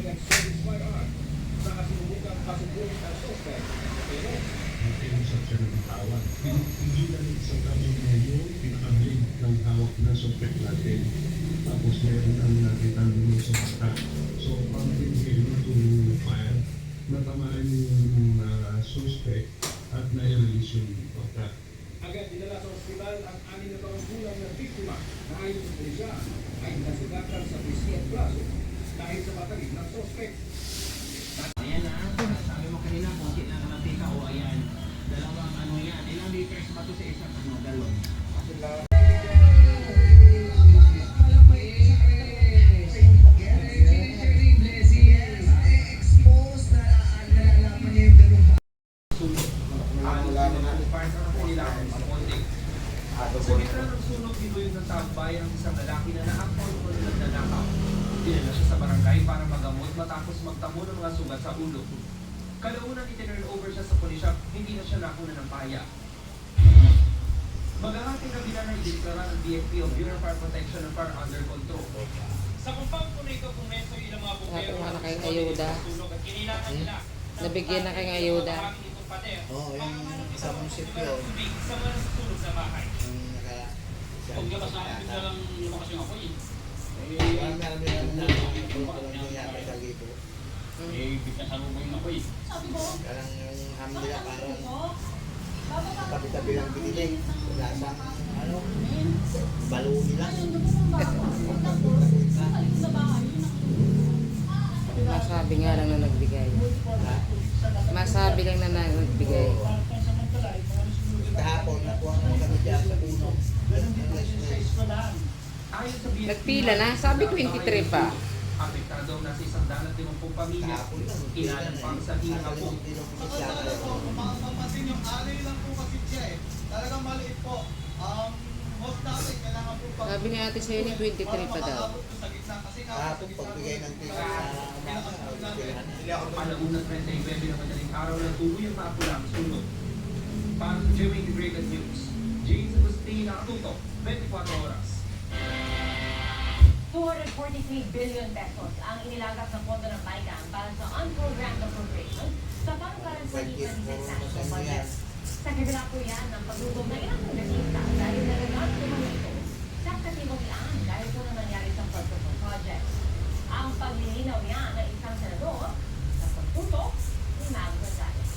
sa kasinubukang pasubuhin ang suspect. Pero nakiusap siya ng tawag. Hindi na rin sa kaming ngayon, pinakabig ng hawak na suspect natin. Tapos meron ang nakita nyo sa mata. So, pumping him to fire, natamaan yung suspect at nai-release yung mata. agad dinala sa ospital ang 6 na taong gulang na biktima na ayon sa pulisya ay nasugatan sa pisngi at braso dahil sa patalim ng suspect. Ayan na, sabi mo kanina, konti na mantika o ayan. Dalawang ano yan, ilang liters ba ito sa isang galon? Sa gitna ng sunog, dinuyod ng taong bayan ang isang lalaki na naaktor ko ng nanakaw. Dinala siya sa barangay para magamot matapos magtamo ng mga sugat sa ulo. Kalaunan itinurn over siya sa pulisya, hindi na siya nakuna ng paya. Maghahating na bila na ideklara ng BFP o Bureau of Fire Protection ng fire under control. Sa compound po na ito, kung neto ilang mga bumbero na kayong ayuda. at kinilangan nila. Nabigyan na kayong ayuda. Oo, yung sa munisipyo. Sa mga sunog sa bahay. Huwag ka basta akin na lang lumakas yung apoy. Marami na nangyayari sa libo. Bigla sa lumo yung apoy. Parang yung hamila parang tabi-tabi lang binilig. Wala siyang balo nila. Masabi nga lang na nagbigay. Masabi lang na nagbigay. Kahapon, nakuha mo kami dyan sa puno. Ayon sa BFP, Nagpila na, sabi 23 pa. apektado ang nasa 150 pamilya. Kahapon lang. Ilan pang sa hinga po. Mapapansin yung alley lang po kasi siya eh. Talagang maliit po. Most natin kailangan po pag... Sabi ni ate sa'yo ni 23 pa daw. Sa gitna kasi nga... Kahapon, pagbigay ng tika sa Alauna 39 na madaling araw na tuluyang maapula ang sunog. Para sa Jimmy Breaking News, James Agustin nakatutok, 24 oras. 243 billion pesos ang inilagak ng pondo ng BICAM para sa unprogrammed appropriation sa pangkalan sa liban ng national budget. Sa kabila po yan ng pagdugong na ilang kongresista dahil nagagamit naman ito sa aktibong ilaan dahil po na nangyari sa flood control project. Ang paglilinaw niya ng isang senador sa pagtutok ni Mag Gonzales.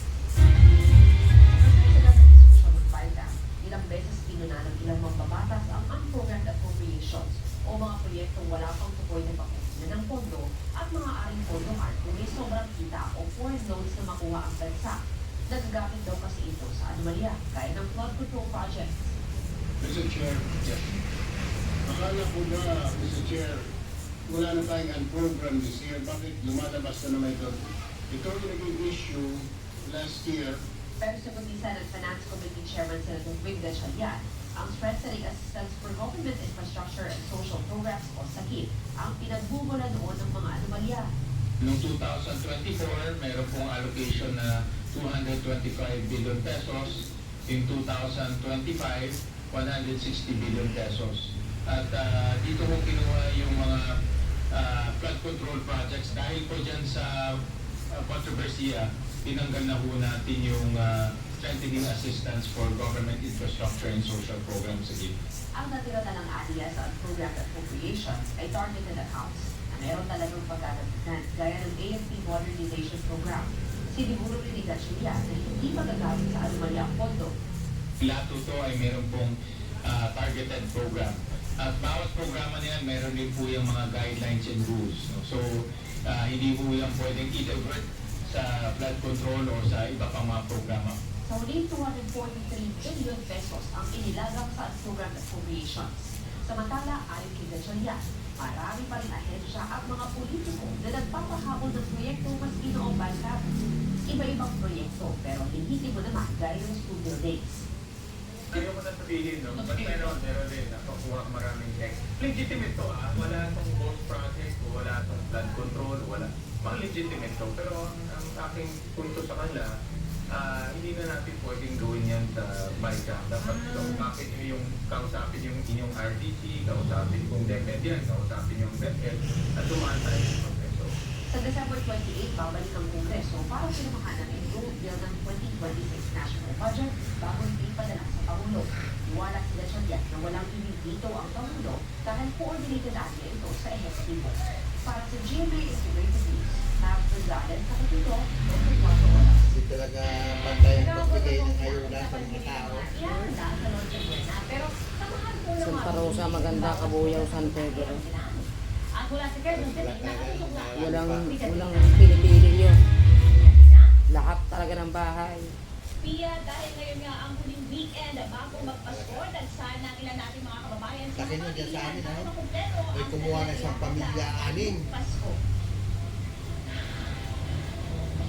Sa diskusyon ng BICAM, ilang beses pinuna ng ilang mambabatas ang unprogrammed appropriations o mga proyektong wala pang tukoy na pakukunan ng pondo at mga aring pondohan kung may sobrang kita o foreign loans na makuha ang bansa. Nagagamit daw kasi ito sa anomalya, gaya ng flood control project. Mr. Chair, yes. Akala ko ba, Mr. Chair, wala na tayong unprogram this year. Bakit lumalabas na naman ito? Ito yung naging issue last year. Pero sa Senate Finance Committee Chairman Senator Vic Gatchalian, ang Strengthening Assistance for Government Infrastructure and Social Programs o SAGIP ang pinagbubulan noon ng mga anomalya. Noong 2024, mayroon pong allocation na 225 billion pesos. In 2025, 160 billion pesos. At dito ko kinuha yung mga flood control projects dahil po dyan sa kontrobersiya, tinanggal na ho natin yung strengthening assistance for government infrastructure and social programs again. Ang natira na ng area sa unprogrammed appropriation ay targeted accounts na meron talagang pagkakatinan gaya ng AFP Modernization Program. Siniguro rin ni Gatchalian na hindi magagamit sa anomalya ang pondo. Lahat ito ay meron pong targeted program. At bawat programa niyan, meron din po yung mga guidelines and rules. No? So, hindi po yan pwedeng i-divert sa flood control o sa iba pang mga programa. Sa huli, 243 billion pesos ang inilagak sa unprogrammed appropriations. Samantala, ayon kay Gatchalian, marami pa rin ahensya at mga politiko na nagpapahabol ng proyekto mas ginoong BICAM. Iba-ibang proyekto pero hindi mo naman gaya ng school buildings. Ayaw mo na sabihin, no? But meron din, nakukuha maraming text. Legitimate to, wala itong ghost project, wala itong flood control, wala. Mga legitimate to. Pero ang aking punto sa kanila, hindi na natin pwedeng gawin yan sa BICAM. Dapat bakit nyo yung kausapin yung inyong RTC, kausapin yung DepEd yan, kausapin yung DepEd, at dumaan tayo sa proseso. Sa December 28, babalik ang Kongreso para sinamahan ng Enrolled Bill ng 2026 National Budget bago ipadala sa Pangulo. Wala sila tiyak na walang ibibito ang Pangulo dahil coordinated area ito sa ehektibo. Para sa GMA Integrated News, Tab Rosales, Kapitulo, 24 oras. Hindi talaga pantay ang pagbigay ng ayuda sa mga tao. Ihanda sa Noche Buena, pero samahan po ng Santa Rosa, Maganda, Kabuyaw, San Pedro. At mula sa Quezon City, nakatutok na Walang pinipili yun. Lahat talaga ng bahay. Pia, dahil ngayon nga ang huling weekend bago magpasko, nagsahan ng ilan natin mga kababayan Kasi nung dyan sa amin, na may kumuha na isang pamilya, 6. Pasko.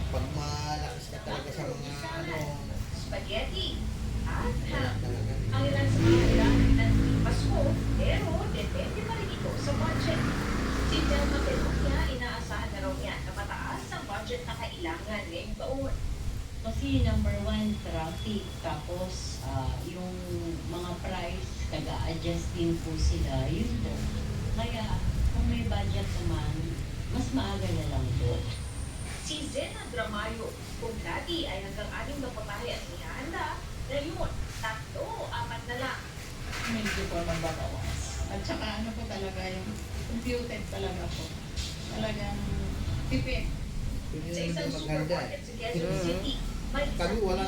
Pag malakas ka talaga sa mga Spaghetti at wala ham. talaga. Ang ilan sa mga kailangan ng Pasko, pero depende pa rin ito sa budget. Si Delma Perugia, inaasahan na raw niya na mataas ang budget na kailangan ngayong taon. Kasi number 1, traffic. Tapos, yung mga price, nag-a-adjust din po sila. Yun po. Kaya, kung may budget naman, mas maaga na lang po. Si Zena Dramayo, kung dati ay hanggang 6 na putahe ang ihanda, ngayon, 3-4 na lang. Medyo po mababawas. At saka ano po talaga yung computed talaga po. Talagang tipid. Hindi Sa naman isang maganda. supermarket sa Quezon City, may Kami wala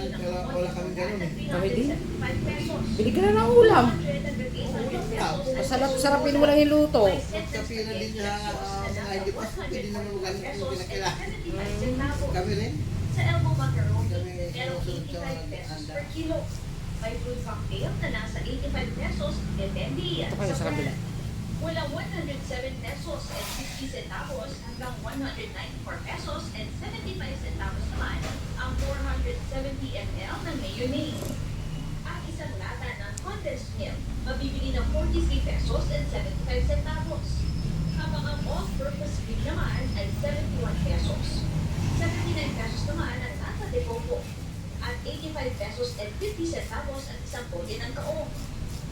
kami ganun eh. Kami din. 375 pesos. Bili ka na ng ulam. 138 pesos. Masarap-sarapin mo lang yung luto. Magkapi na din niya mga hindi pa pwede naman magaling kung pinakailangan. Kami rin. Sa elbow macaroni, Kami pero sinusunod sa 85 pesos handa. per kilo. May fruit cocktail na nasa 85 pesos, depende yan Ano sa kabila? brand. Mula 107 pesos and 60 centavos hanggang 194 pesos and 75 centavos naman ang 470 ml ng mayonnaise. Ang isang lata ng condensed milk mabibili ng 43 pesos and 75 centavos. Habang ang all-purpose cream naman ay 71 pesos. 79 pesos naman ang nasa depopo. At 85 pesos and 50 centavos ang isang bote ng kaong.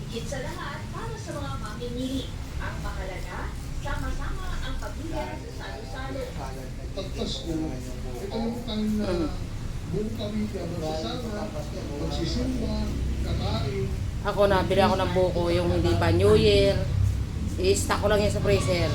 Higit sa lahat para sa mga mamimili. Ang mahalaga, sama-sama ang pamilya sa salo-salo. Pagpasko, ito yung kami na buong pamilya magsasama, magsisimba, kakain. Ako, nabili ako ng buko, yung hindi pa New Year. I-stack ko lang yan sa freezer.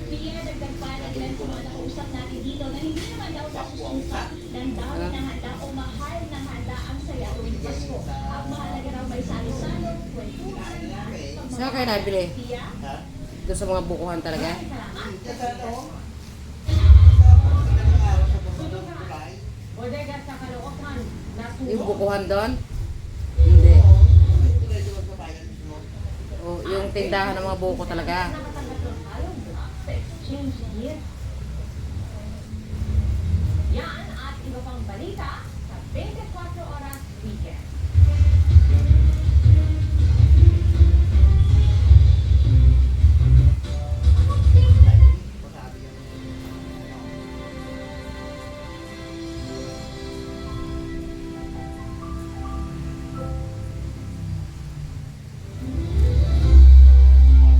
Pilihan dagdag pa ng ilan sa mga nakausap natin dito na hindi naman daw nasusuka ng dami ng handa o mahal ng handa ang saya tuwing Pasko. Ang mahalaga raw may salo-salo, kwentuhan, Saan kayo nabili? Pia, Doon sa mga bukuhan talaga? bodega sa Caloocan, Yung bukuhan doon? Hindi. O, yung tindahan ng mga buko talaga. nakatanggap ng halong block sa exchange gift. Yan at iba pang balita sa 24 Oras Weekend.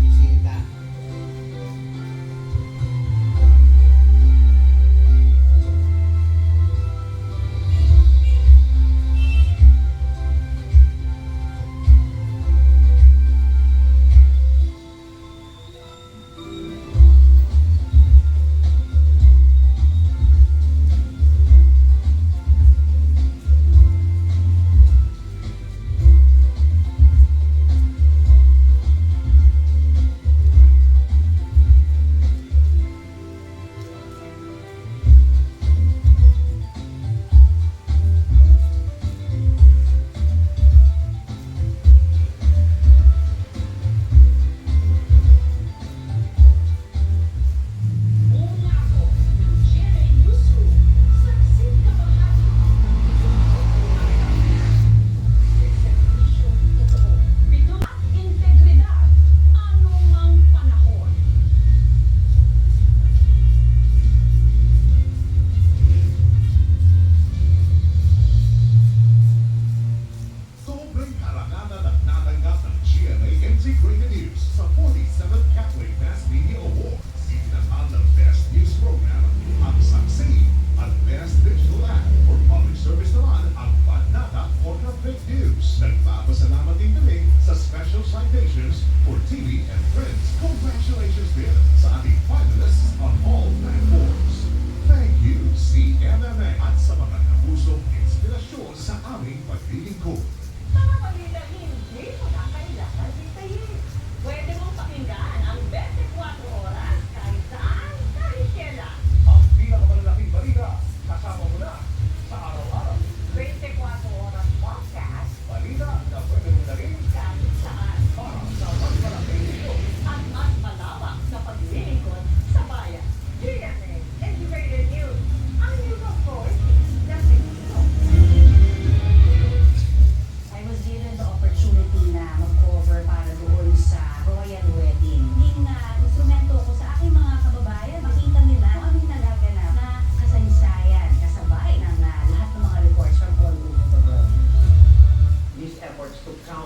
Bisita. Una ako ng GMA Newsroom sa Singkabahagi. Servisyo totoo. Pito at integridad. Anumang panahon. Sobrang karangalan at natanggap ng GMA Integrated News sa 47th Catholic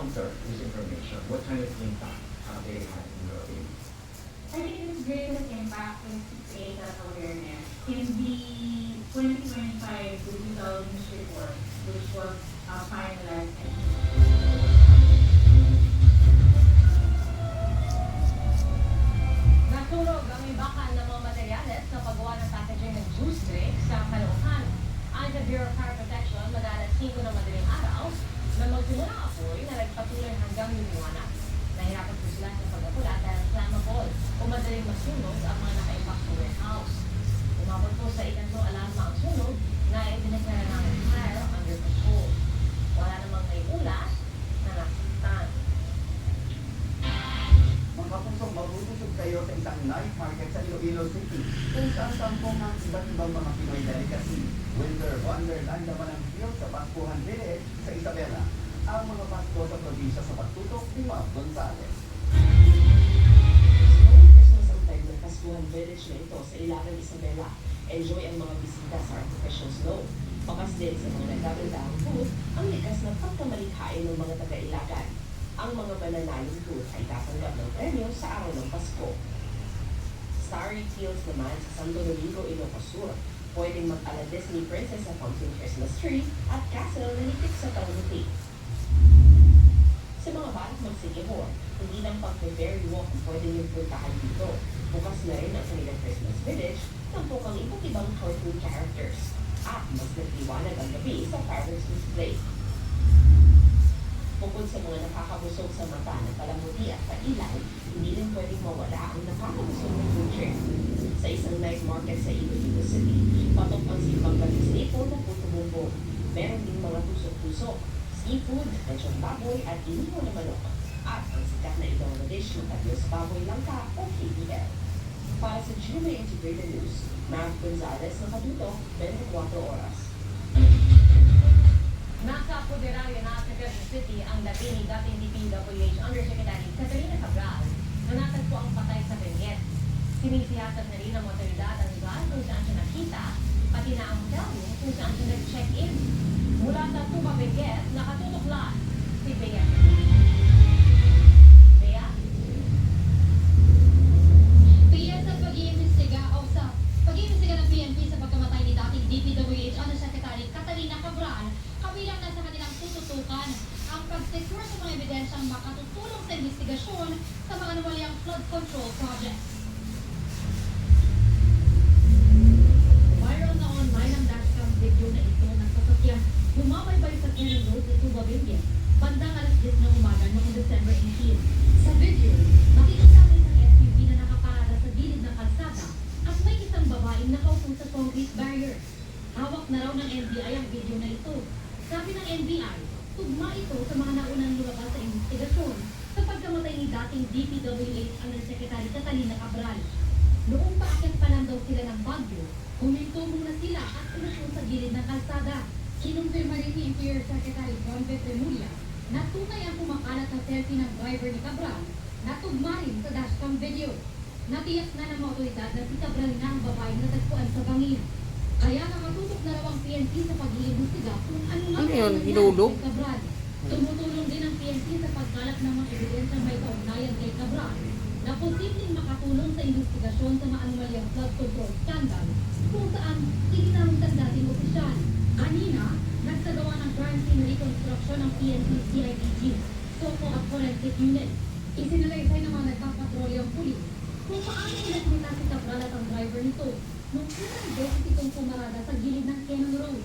counter misinformation? What kind of impact they had in your opinion? I think it was greatest impact was to create that awareness. In the 2025 Digital News Report, which was finalized, natulog ang imbakan ng mga materyales na paggawa ng packaging ng juice drink sa Caloocan. Ang sa Bureau of Fire Protection, mag-alas 5 ng madaling araw, na magsimula ang apoy na nagpatuloy hanggang lumiwanag. Nahirapan po sila sa pag-apula dahil flammable o madaling masunog ang mga naka-impact sa warehouse. Umabot po sa ikantong alarma ang sunog na ibinagkara ng fire under control. Wala namang may ulat na nasaktan. Mga pusong mabutusog kayo sa isang night market sa Iloilo City kung saan tampong ang iba't ibang mga Pinoy delicacy. Winter Wonderland naman ang feel sa Pascuhan Village sa Isabela. Ang mga Pasko sa probinsya sa pagtutok ni Ma'am Gonzales. Noong Christmas ang time ng Pascuhan Village na ito sa Ilagan, Isabela. Enjoy ang mga bisita sa artificial snow. Bakas din sa mga nagdadaldahang food ang likas na pagkamalikhain ng mga taga-Ilagan. Ang mga mananalong food ay tatanggap ng premyo sa araw ng Pasko. Starry Fields naman sa Santo Domingo, Ilocos Sur. Pwedeng mag-ala Disney Princess sa Fountain Christmas Tree at Castle na nitik sa Taluti. Sa mga balak magsikihor, hindi lang pag-ferry walk ang pwede niyong puntahan dito. Bukas na rin ang kanilang Christmas Village, tampok ang iba't ibang cartoon characters. At mas nagliwanag ang gabi sa fireworks display. Bukod sa mga nakakabusog sa mata ng palamuti at kailay, hindi rin pwedeng mawala ang nakakabusog na food trip. Sa isang night market sa Iloilo City, patok ang simbang galing staple na puto bumbong. Meron din mga tusok-tusok, seafood, lechon baboy at inihaw na manok. At ang sikat na Ilonggo dish ng tatlong baboy langka o KBL. Para sa GMA Integrated News, Mav Gonzales, nakatutok, 24 oras. Nasa Puderaryo na sa Quezon City ang labi ni dating DPWH Undersecretary Catalina Cabral na natagpo ang patay sa Benguet. Sinisiyasat na rin ang otoridad ang lugar kung saan siya nakita, pati na ang hotel room kung saan siya nag-check-in. Mula sa Tuba Benguet, nakatutok lang si Bea. Bea? Bea, sa pag-iimbestiga ng PNP sa pagkamatay ni dating DPWH Undersecretary Catalina Cabral, kabilang na sa kanilang tututukan ang pag-secure sa mga ebidensyang makatutulong sa investigasyon sa mga anomalyang flood control project. Viral na online ang dashcam video na ito ng sasakyan bumabaybay sa Cannon Road sa Tuba Benguet, bandang alas 10 ng umaga noong December 18. Sa video, makikita ang isang SUV na nakaparada sa gilid ng kalsada at may isang babaeng nakaupo sa concrete barrier. Hawak na raw ng NBI ang video na ito. Sabi ng NBI, tugma ito sa mga naunang lumabas sa investigasyon sa pagkamatay ni dating DPWH Undersecretary Catalina Cabral. Noong paakyat pa lang daw sila ng Baguio, huminto muna sila at pinasyon sa gilid ng kalsada. Kinumpirma rin ni Interior Secretary John Petremulia na tunay ang kumakalat na selfie ng driver ni Cabral na tugma rin sa dashcam video. Natiyak na ng mga otoridad na si Cabral na ang babae na natagpuan sa bangin. Kaya nakatutok na raw ang PNP sa pag-iimbestiga kung ano nga yun? Hinulog? kay Cabral. Tumutulong din ang PNP sa pagkalat ng mga ebidensyang may kaugnayan kay Cabral na posibleng makatulong sa investigasyon sa mga anomalyang flood control scandal kung saan iginamit ang dating opisyal. Kanina, nagsagawa ng crime scene reconstruction ng PNP CIDG, SOCO at Forensic Unit. Isinalaysay ng mga nagpapatrolyo ang pulis kung paano inasmita si Cabral at ang driver nito nung unang beses itong pumarada sa gilid ng Cannon Road.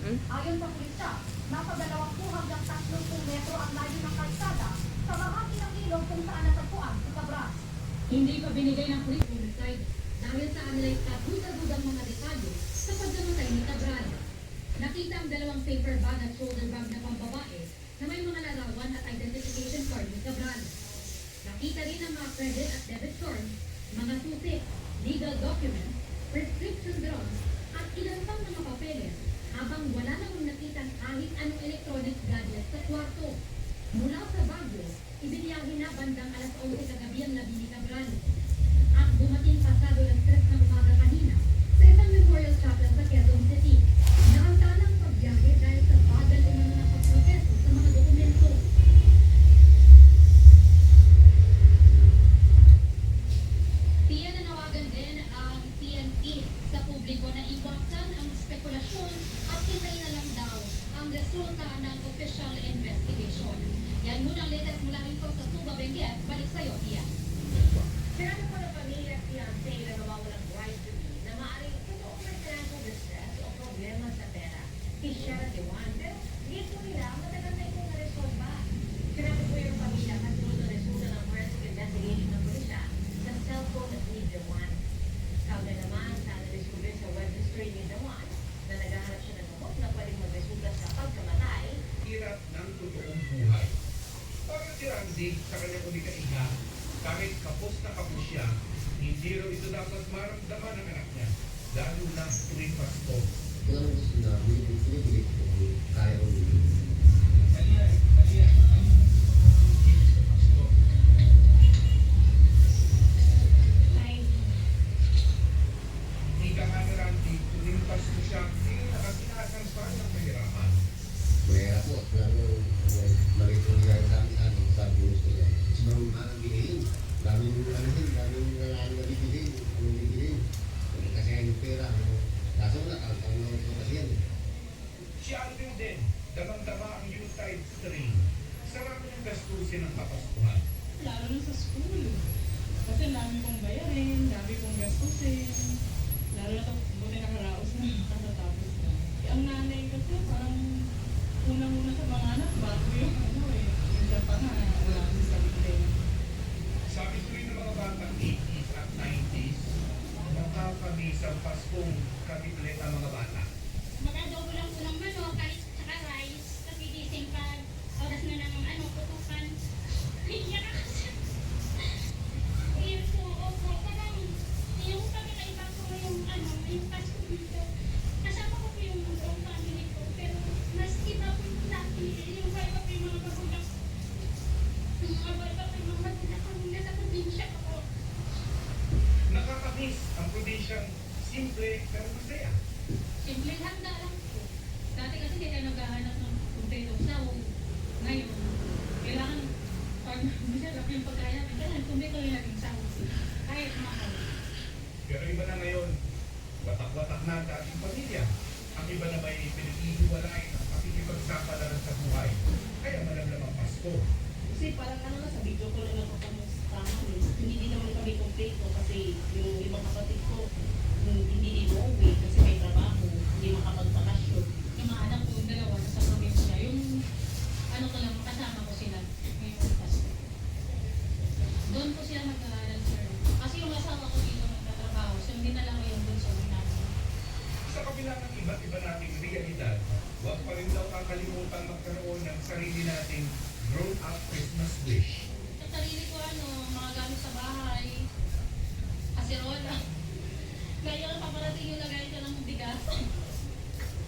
Ayon sa pulisya, nasa 20 hanggang 30 metro ang layo ng kalsada sa bahagi ng ilog kung saan natagpuan si Cabral. Hindi pa binigay ng police homicide dahil sa kanilang kaduda-dudang mga detalye sa pagkamatay ni Cabral. Nakita ang dalawang paper bag at shoulder bag na pambabae na may mga larawan at identification card ni Cabral. Nakita rin ang mga credit at debit card, mga susi, legal documents, prescription drugs, at ilan pang mga papeles habang wala namang nakita kahit anong electronic gadget sa kwarto. Mula sa Baguio, ibiniyahe na bandang alas 11 kagabi ang labi ni Cabral. At dumating pasado ng 3 ng umaga kanina sa isang memorial chapel sa Quezon City. Naantalang pagbiyahe dahil sa bagal ng mga pagproseso sa mga dokumento. Tiyan nanawagan din ang PNP sa publiko na iwasan ang spekulasyon at hintayin na lang daw ang resulta ng official investigation. Yan muna ang latest mula rin sa Tuba Benguet. Balik sa'yo, Ian. Sinabi po ng pamilya at fiancé na nawawalang bride to be na maaaring totoong may financial distress o problema sa pera. T-shirt at iwan. Pero hindi po nila matagal na itong naresolba. Sinabi po yung pamilya kasunod na resulta ng forensic investigation ng pulisya sa cellphone ni Dewan. Kaugnay naman sa naresolve sa web history ni Dewan na naghahanap siya ng gamot na pwedeng magresulta sa pagkamatay. Hirap ng totoong buhay. Para si Randy sa kanyang unikaiga, kahit kapos na kapos siya, hindi raw ito dapat maramdaman ng anak niya, lalo na tuwing Pasko. Kaya ang gusto namin, pinipilit ko kung kaya ko dito. Hindi ka nga ni Randy, tuwing Pasko siya, hindi nakasinasan pa ng mahirapan. Mayroon po, lalo maliit yung nilay sa amin, sabi ko gusto niya. Sobrang parang bilhin. Daming lalaki na bibilhin, anong bibilhin. Kasi yung pera, kaso wala, ang ito kasi yan. Si Alvin din, damang-dama ang Yuletide string. Sarap niyang gastusin ng kapaskuhan. Lalo na sa school. Kasi dami kong bayarin, dami kong gastusin. Lalo na ito, buti nakaraos na katatapos na. Ang nanay kasi parang unang-una sa mga anak, bago yung minsan pa nga, wala akong sabihin. Sabi ko rin ng mga batang 80s at 90s, nakakamiss ang Paskong katipulit ang mga bata. Mag-adobo lang po ng manok, kahit saka rice, kasi gising pa, oras na ng putukan. Iyak kasi. Iyon po, opo, parang yung pagkakaiba ko yung Pasko dito. Kasama ko po yung buong family ko, pero mas iba po yung dati, yung iba po yung mga magulang. Yung iba po yung mga magulang ko nung nasa probinsya ako. Nakakamiss ang probinsyang simple pero masaya. Simpleng handa lang po. Dati kasi hindi tayo naghahanap ng potato saw. Ngayon, kailangan pag masarap yung pagkain natin, kailangan kumbito yung laging saw. Kahit mahal. Pero iba na ngayon, watak-watak na ang dating pamilya. Ang iba na may pinag-ihiwalay ng pakikipagsapalaran sa buhay. Kaya malamlam ang Pasko. Kasi parang sa video ko lang nagpapamusta kami. Hindi din naman kami kompleto kasi yung ibang kapatid ko, hindi din umuwi kasi may trabaho, hindi makapagpakasyon. Yung mga anak ko, dalawa, sa probinsya. Yung ko lang, kasama ko sila ngayong Pasko. Doon ko sila nag-answer. Kasi yung asawa ko dito nagtatrabaho, so hindi na lang yung bunso namin. Sa kabila ng iba't iba nating realidad, huwag pa rin daw kakalimutan magkaroon ng sarili nating grown-up Christmas wish. Sa sarili ko, mga gamit sa bahay, kasirola. Ngayon, paparating yung lagay ko ng bigas.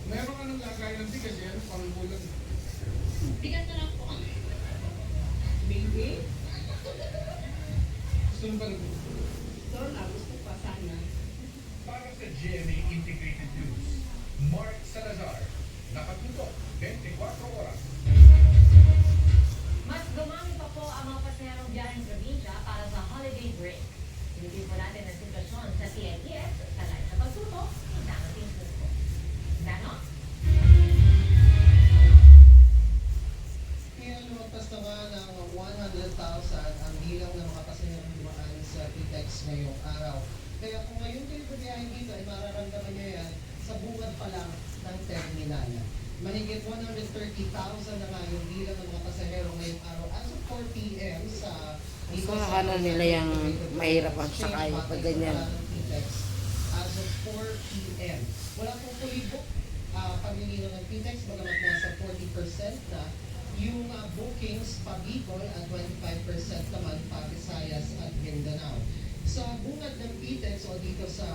Meron ka ng lagay ng bigas yan, panggulan. Bigas na lang po. Baby? Gusto mo ba na po? Gusto pa sana. Para sa GMA Integrated News, Mark Salazar, nakatutok 24 oras. Mas dumami pa po ang mga pasaherong biyaheng probinsya para sa holiday break. Silipin po natin ang sitwasyon sa TNTS sa live na pagtutok ng Danating Puso. Ganon? Ngayon lumagpas na nga ng 100,000 ang bilang ng mga pasaherong dumaan sa PTEX ngayong araw. Kaya kung ngayon kayo bumiyahin dito ay mararamdaman nyo yan sa bungad pa lang ng terminal. Mahigit 130,000 na nga yung bilang ng mga pasahero ngayong araw as of 4 p.m. sa Dito So, sa ano nila yung mahirap ang sakay pag ganyan. As of 4 p.m. Wala pong fully booked pamilino ng PTEX, bagamat nasa 40% na yung bookings pa Bicol at 25% naman pa Visayas at Mindanao. Sa bungad ng PTEX o dito sa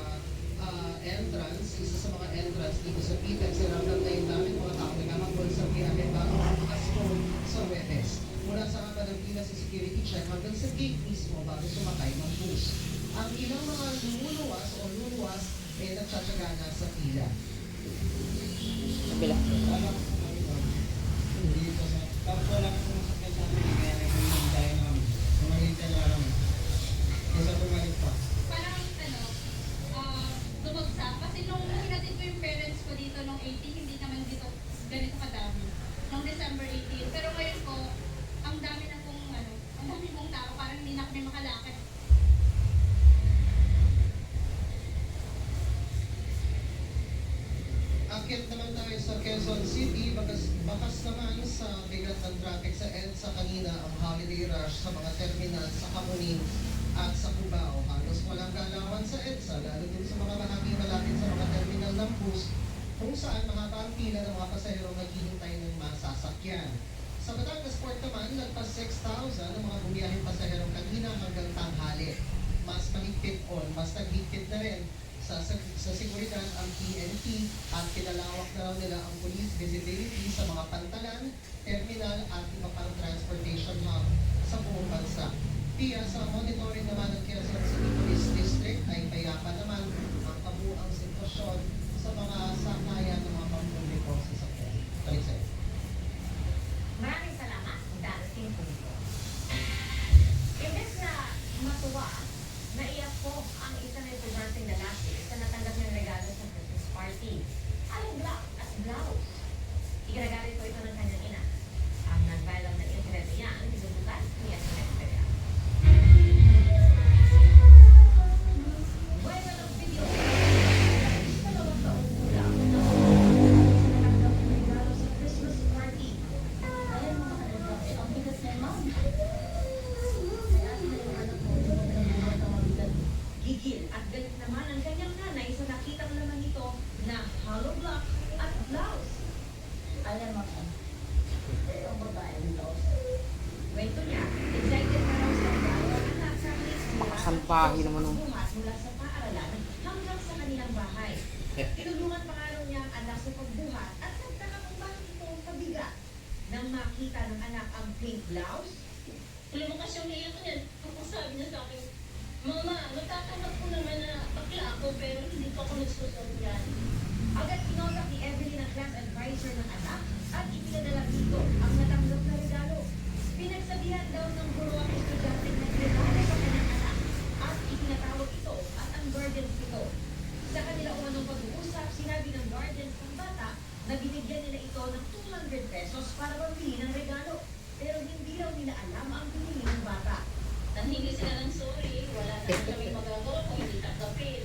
entrance, isa sa mga entrance dito sa PTEX, naramdam na yung daming mga tao nagkakampol sa biyahe bago bukas po sa Webes. Mula sa haba ng pila sa security check hanggang sa gate mismo bago sumakay ng bus. Ang ilang mga lumuluwas o luluwas ay nagtsatsaga na sa pila. Kabila. Dito sa tapos wala ko masakit sa amin, kaya nagmamahay namin. Kumahintay na lang. Kasi pumalik pa. Parang lumagsak. Kasi nung hinatid ko yung parents ko dito nung 18, hindi naman dito ganito kadami. Nung December 18. Pero ngayon ko, ang dami na pong ang dami pong tao, parang hindi na kami makalakad. Akit naman tayo sa Quezon City, bakas naman sa bigat ng traffic sa EDSA kanina ang holiday rush sa mga terminal sa Kamuning at sa Cubao. Halos walang galawan sa EDSA, lalo din sa mga bahagi malapit sa mga terminal ng bus kung saan mahaba ang pila ng mga pasahero naghihintay ng masasakyan. Sa Batangas Port naman, nagpas 6,000 ang mga bumiyaheng pasahero kanina hanggang tanghali. Mas mahigpit mas naghigpit na rin sa seguridad ang PNP at pinalawak na raw nila ang police visibility sa mga pantalan, terminal at iba pang transportation hub sa buong bansa. Tiya sa monitoring naman ng Quezon City Police District ay payapa naman ang kabuang sitwasyon sa mga sakayan ng mga pampubliko sa sakyan. Balik sa'yo. Maraming salamat, Darating Punto. Imbes na matuwa, naiyak ko ang isa na estudyanteng lalaki sa natanggap niyang regalo sa Christmas party. Along at blouse. Ikinagalit ko ito ng kanyang ina. Ang nag-viral na incident niyan, binubukas niya sa Xperia. Bueno, ng video. Dalawang taong gulang na natanggap ng regalo sa Christmas party. Ayan mga kanagap, ang bigat niya, ma'am. Gigil at galit naman ang kanyang nanay sa nakitang laman nito na hollow block at blouse. Alam mo ka, ang babae nito. Kwento niya, excited na raw sa regalo ang anak sa Makasampahi naman ang buhat mula sa paaralan hanggang sa kanilang bahay. Tinulungan pa nga raw niya ang anak sa pagbuhat at nagtaka kung bakit ito ang pabigat. Nang makita ng anak ang pink blouse, Lumakas yung hiya ko niyan. Ang sabi niya sa akin, Mama, natatanggap ko naman na bakla ako pero hindi pa ako nagsusot yan. agad kinontak ni Evelyn ang class advisor ng anak at ipinadala dito ang natanggap na regalo. Pinagsabihan daw ng guro ang estudyante na regalo sa kanyang anak at ipinatawag ito at ang guardians nito. Sa kanila umanong pag-uusap, sinabi ng guardians ng bata na binigyan nila ito ng 200 pesos para pambili ng regalo. Pero hindi raw nila alam ang binili ng bata. Nanghingi sila ng sorry, wala na kami magagawa kung hindi tatapin.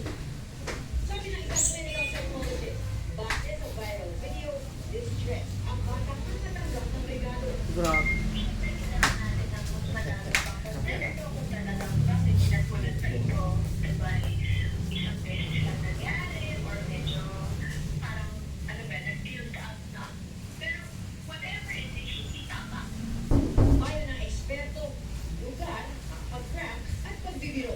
Sabi ng isang clinical psychologist, base sa viral video, distress ang bata kung natanggap ng regalo. grabe. Ayon ng eksperto, lugar, ang pag-prank at pagbibiro.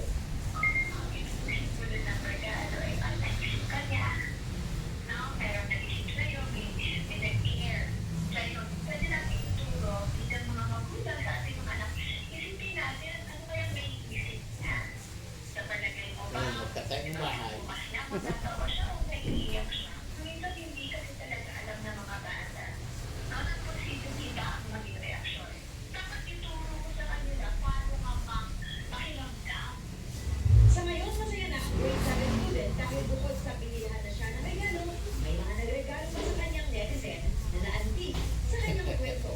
Sa ngayon, masaya na ang grade 7 student dahil bukod sa pinilahan na siya ng regalo, may mga nagregalo pa sa kanyang netizen na naantig sa kanyang kwento.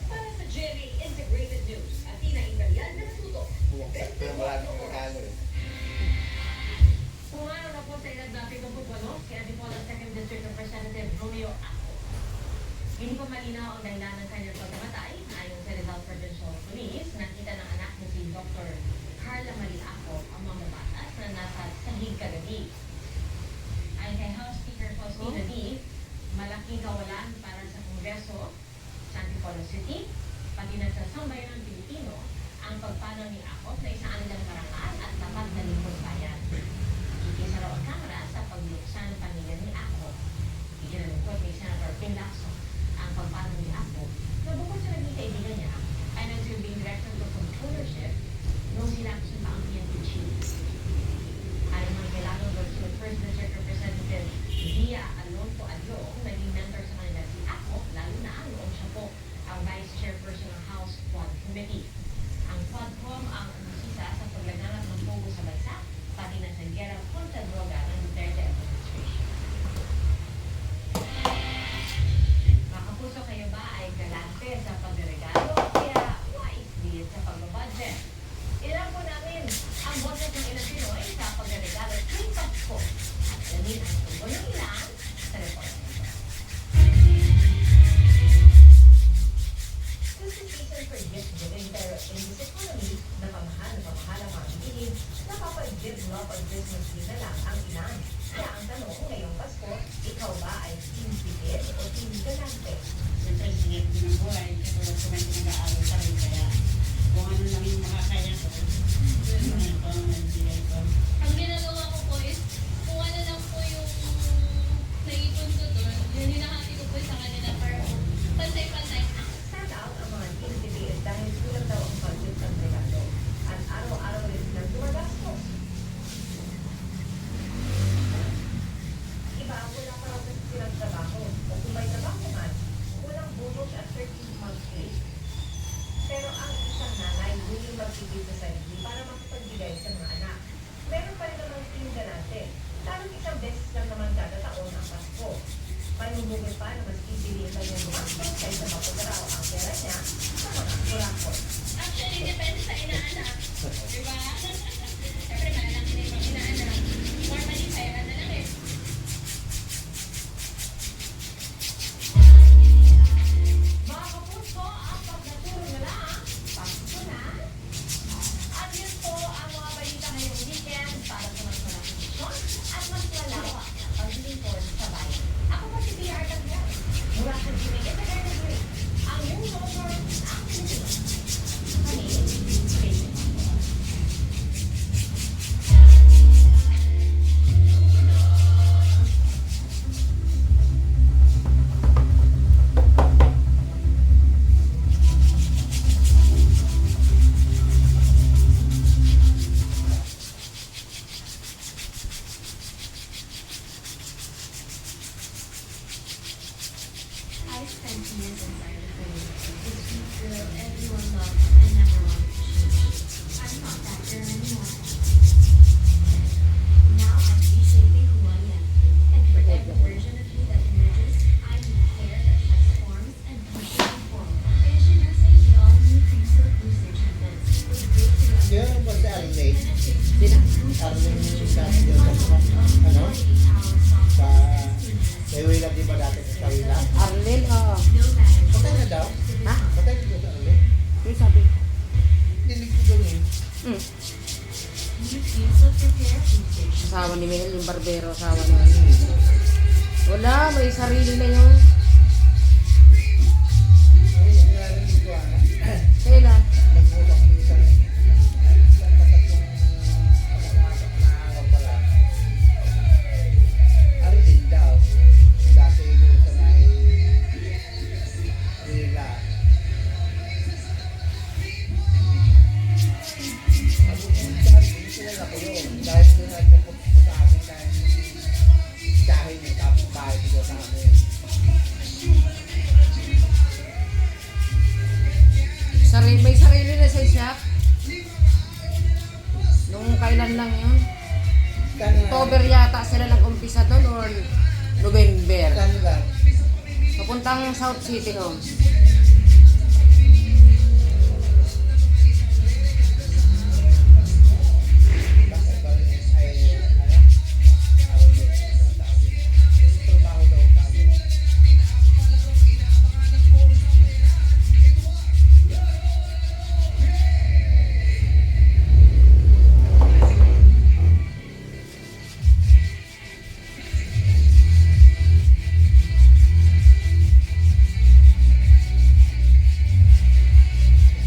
Para sa GMA Integrated News, Athena Imperial na natuto. Pero marami kong regalo eh. Pumanaw na po sa edad na 78 si Antipolo 2nd District Representative Romeo Aco. Hindi pa malinaw ang dahilan ng kanyang pagkamatay. Ayon sa Rizal Provincial Police, nakita ng anak na si ng Pinoy sa pagregalo tuwing Pasko. Alamin ang tungkol ng ilan sa report nito. This is season for gift giving, pero in this economy, napamahal ang mga bilihin, napapag-give mo pag Christmas tree na lang ang ilan. Kaya ang tanong ngayong Pasko, ikaw ba ay team bigit o team galante? Siyempre, sigit din ang buhay. Katulad ko may pinag-aaral pa rin. Kaya kung ano lang yung makakaya ko, yun po ang nagbigay ko. Ang ginagawa ko po is, kung ano lang po yung naipon ko doon, yun hinahati ko po sa kanila para po pantay-pantay. Stand out ang mga team bigit dahil kulang daw ang budget ng regalo at araw-araw rin silang gumagastos. Iba, wala pa raw kasi silang trabaho o kung may trabaho man, walang bonus at 13-month pay. Pero ang isang nanay willing magbigay sa sarili para makapagbigay sa mga anak. Meron pa rin namang team galante, lalo isang beses lang naman kada taon ang Pasko. Panumugod pa na mas ibiliin pa yung gumastos kaysa mapagaraw ang pera niya sa mga kurakot. Actually, depende sa inaanak. Diba? Siyempre, malalaki na yung inaanak. Normally, pera na lang eh. Mga kapuso, ang pagkaturo na lang, Pasko na. At yun po ang mga balita ngayong weekend para sa mas malaking misyon at mas malawak na paglilingkod sa bayan. Ako po si PR Tagyan. Mula sa GMA Integrated Grid, ang news over ang Pilipinas. Kami, Tracy Mamboa. I spent years inside the community. This sweet girl everyone loved and never wanted to change. I'm not that girl anymore. Now I'm reshaping who I am. And for every version of me that emerges, I need hair that transforms and pushes me forward. Introducing the all-new Crystal Booster Treatments with breakthrough Yan ba si Arlene? Sina? Arlene yung sabi niyo sa ano? Sa Ewila, di ba dati sa Ewila? Arlel, oo. Patay na daw? Ha? Patay na daw sa Arlene? Yung sabi. Dinig ko doon eh. Asawa ni Miguel, yung barbero, asawa ni Miguel. Wala, may sarili na yun. Ay, narinig ko Kailan? nag-usap ko isang katatlong araw pala. Arlene daw. Dati doon sa may Ewila. Kilala ko yun. Dahil doon nagpupunta sa amin dahil yung kapitbahay ko sa amin. May sarili na sa shop. Nung kailan lang yun? October yata sila nag-umpisa doon or November. Kanila. Papuntang South City Home. Bakit ba rin ay ano? Arlene yung sabi. Yung trabaho daw kami.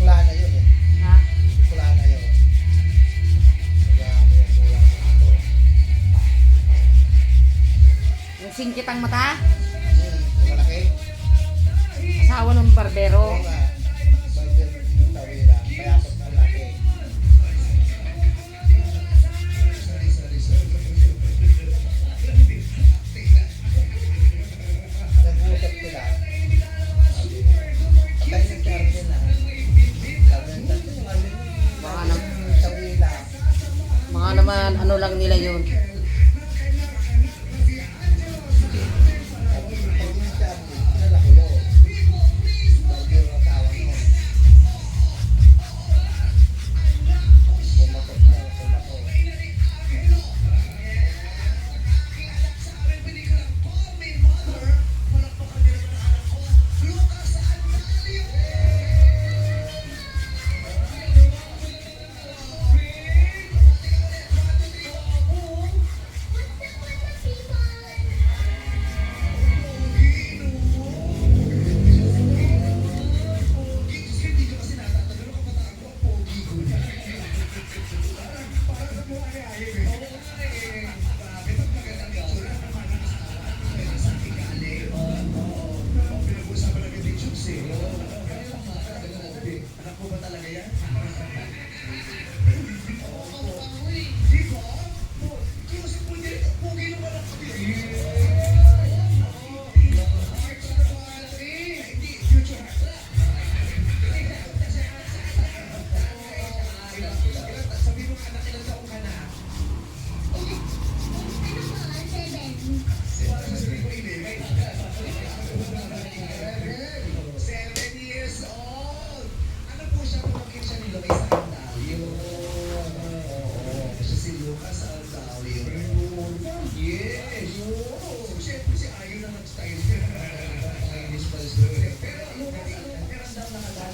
Wala na yun eh. Ha? Wala na yun. Wala na yung wala na ito. Yung singkitang mata? Yung malaki. Asawa ng barbero. Oo nga. Burger yung tawila. Mayapot na laki. Nag-uusap sila. Sabi, patay na si Arlene ah. Sabi ng tatlo yung Arlene. Baka nam- Yung tawila. Mga naman, ano lang nila yun. Sabi ng si Arlene, kilala ko yun. Burger yung asawa nun. Bumatot na ako.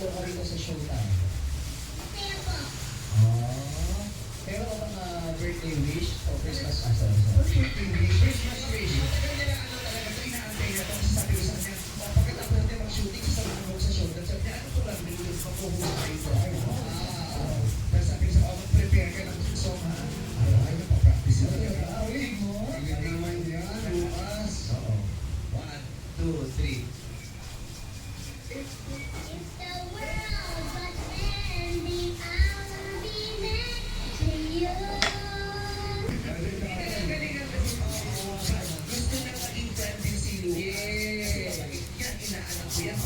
Interesado ka rito sa Showtime? Kaya po. Oh. Pero ka bang birthday wish o Christmas asal? Christmas wish. Matagal nila ano talaga ito, inaantay na ito. Sabi ko sa kanya, pagkatapos natin mag-shooting, sa mga sa show, sabi niya, ano to lang, nilulog pa po ko sa ito. Tapos sabi ko sa ako, prepare ka ng song ha. Ay, napapractice ito. Ulit mo. Tingnan naman yan, bukas. Oo. 1, 2, 3. It's the world, but ending, I'll be next to you. Gusto na maging friend din si Lu. Yes. Yan, inaanak ko yan.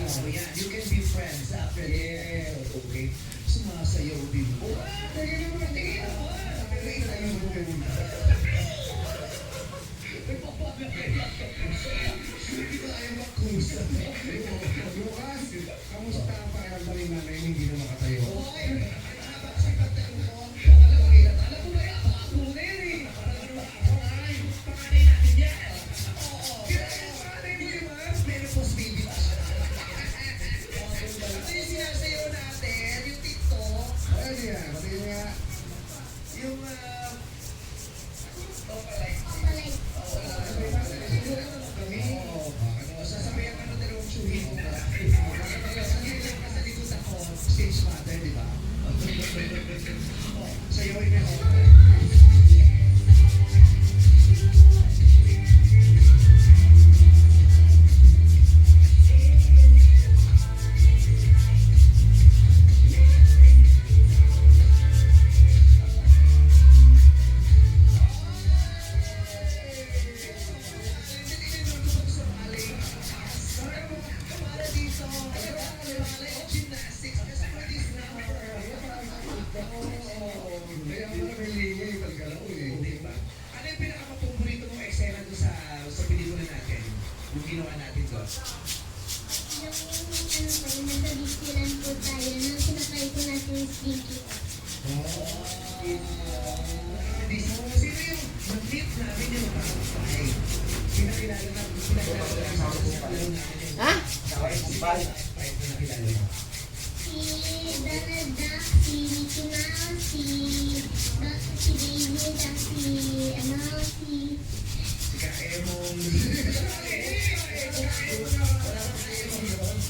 So yan, you can be friends after that. Okay. Sumasayaw din mo. Tingin mo, tingin mo. Tingin mo. Hindi ko ayaw makusa. Bukas, kamusta ang pakiramdamin namin hindi na makatayo? Okay. Habang sa pagtanong ko, alam mo ba yan? Ako na eh. Panganay natin yan. Kaya panganay mo di ba? Menopause baby pa siya. Ito yung sinasayaw natin, yung TikTok. Ano yan? Pati yung yung Opalite. sasabihan ka na dalawang tsuhin mo. Sasabihan ka sa likod ako, stage mother, di ba? Sayawin mo ako. Ano yung pinaka-paborito mong eksena doon sa pelikula natin? Yung ginawa natin doon? Yung nasa-Disneyland po tayo, nang sinakay ko natin yung Slinky. Sino yung mag-meet namin yung mga pinakilala namin sa laro namin? Ha? Pinakilala mo? Si Donald Duck, si Mickey Mouse, si David, si Kaemong.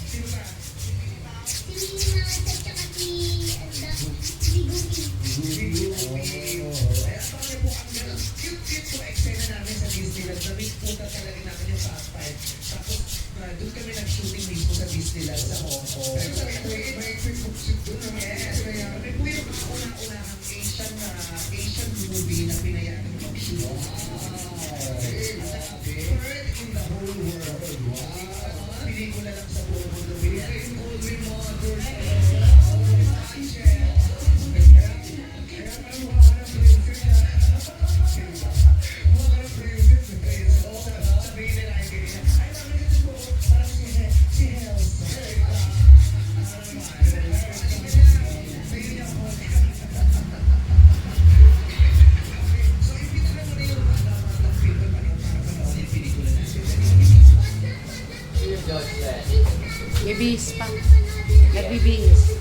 Sino ba? si Minnie Mouse, at saka si Goofy. Kaya bakit po ang cute-cute po eksena namin sa Disneyland. Na-meet po talaga namin yung Fast Five. Tapos doon kami nag-shooting mismo sa Disneyland sa Hong Kong. Pero sabi ko, may quick shoot doon. Yes. Kami po yung kauna-unahang Asian movie na pinayagan mag-shoot. Third in the whole world. Wow. Pelikula lang sa buong mundo. Pinayagan Holy Mother. Bibihis pa. Nagbibihis.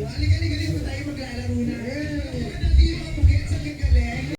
Halika, halika, halika tayo maglalaro na.